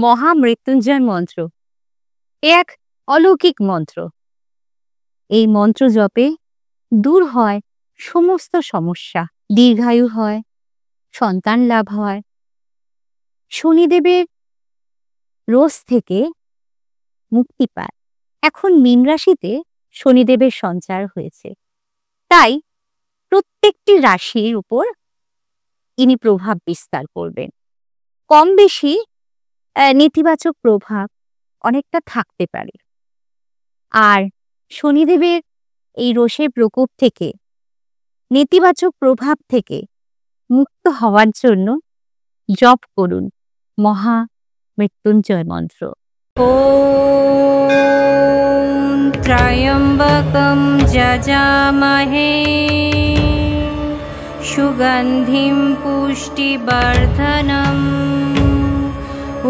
মহামৃত্যুঞ্জয় মন্ত্র এক অলৌকিক মন্ত্র। এই মন্ত্র জপে দূর হয় সমস্ত সমস্যা, দীর্ঘায়ু হয়, সন্তান লাভ হয়, শনিদেবের রোষ থেকে মুক্তি পায়। এখন মীন রাশিতে শনিদেবের সঞ্চার হয়েছে, তাই প্রত্যেকটি রাশির উপর ইনি প্রভাব বিস্তার করবেন। কম বেশি নেতিবাচক প্রভাব অনেকটা থাকতে পারে। আর শনিদেবের এই রোষের প্রকোপ থেকে, নেতিবাচক প্রভাব থেকে মুক্ত হওয়ার জন্য জপ করুন মহা মৃত্যুঞ্জয় মন্ত্র। ওম ত্র্যম্বকম যজামহে সুগন্ধিম পুষ্টিবর্ধনম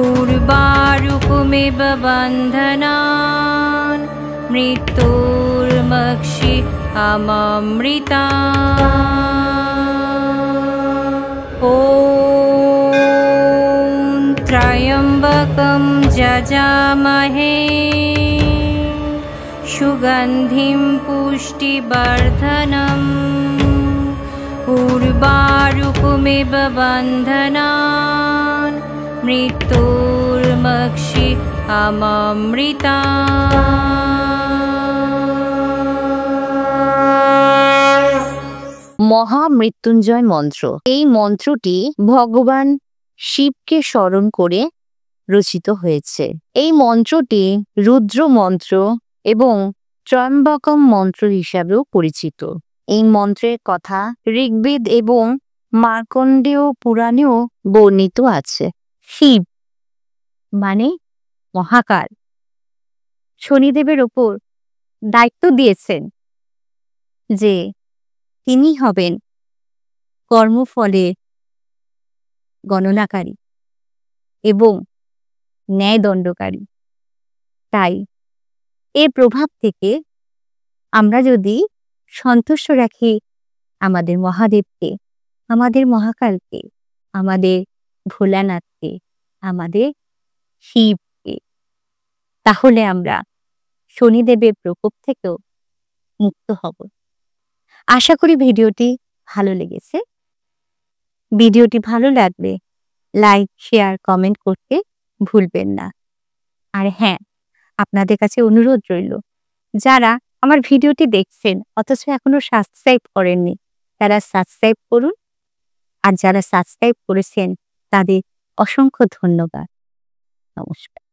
উর্বারুকমিব বন্ধনান মৃত্যুর্মক্ষি আমৃতা। ওম ত্র্যম্বকম যজামহে সুগন্ধিম পুষ্টিবর্ধনম উর্বারুকমিব বন্ধনান মৃত্যুর্মক্ষি আমৃতা। মহামৃত্যুঞ্জয় মন্ত্র, এই মন্ত্রটি ভগবান শিবকে স্মরণ করে রচিত হয়েছে। এই মন্ত্রটি রুদ্র মন্ত্র এবং ত্র্যম্বকম মন্ত্র হিসাবেও পরিচিত। এই মন্ত্রের কথা ঋগ্বেদ এবং মার্কণ্ডেয় পুরাণেও বর্ণিত আছে। শিব মানে মহাকাল শনিদেবের ওপর দায়িত্ব দিয়েছেন যে তিনি হবেন কর্মফলের গণনাকারী এবং ন্যায়দণ্ডকারী। তাই এর প্রভাব থেকে আমরা যদি সন্তুষ্ট রাখি আমাদের মহাদেবকে, আমাদের মহাকালকে, আমাদের ভোলানাথকে, আমাদের শিবকে, তাহলে আমরা শনিদেবের প্রকোপ থেকেও মুক্ত হব। আশা করি ভিডিওটি ভালো লেগেছে। ভিডিওটি ভালো লাগলে লাইক, শেয়ার, কমেন্ট করতে ভুলবেন না। আর হ্যাঁ, আপনাদের কাছে অনুরোধ রইল, যারা আমার ভিডিওটি দেখছেন অথচ এখনো সাবস্ক্রাইব করেননি, তারা সাবস্ক্রাইব করুন। আর যারা সাবস্ক্রাইব করেছেন তাদের অসংখ্য ধন্যবাদ। নমস্কার।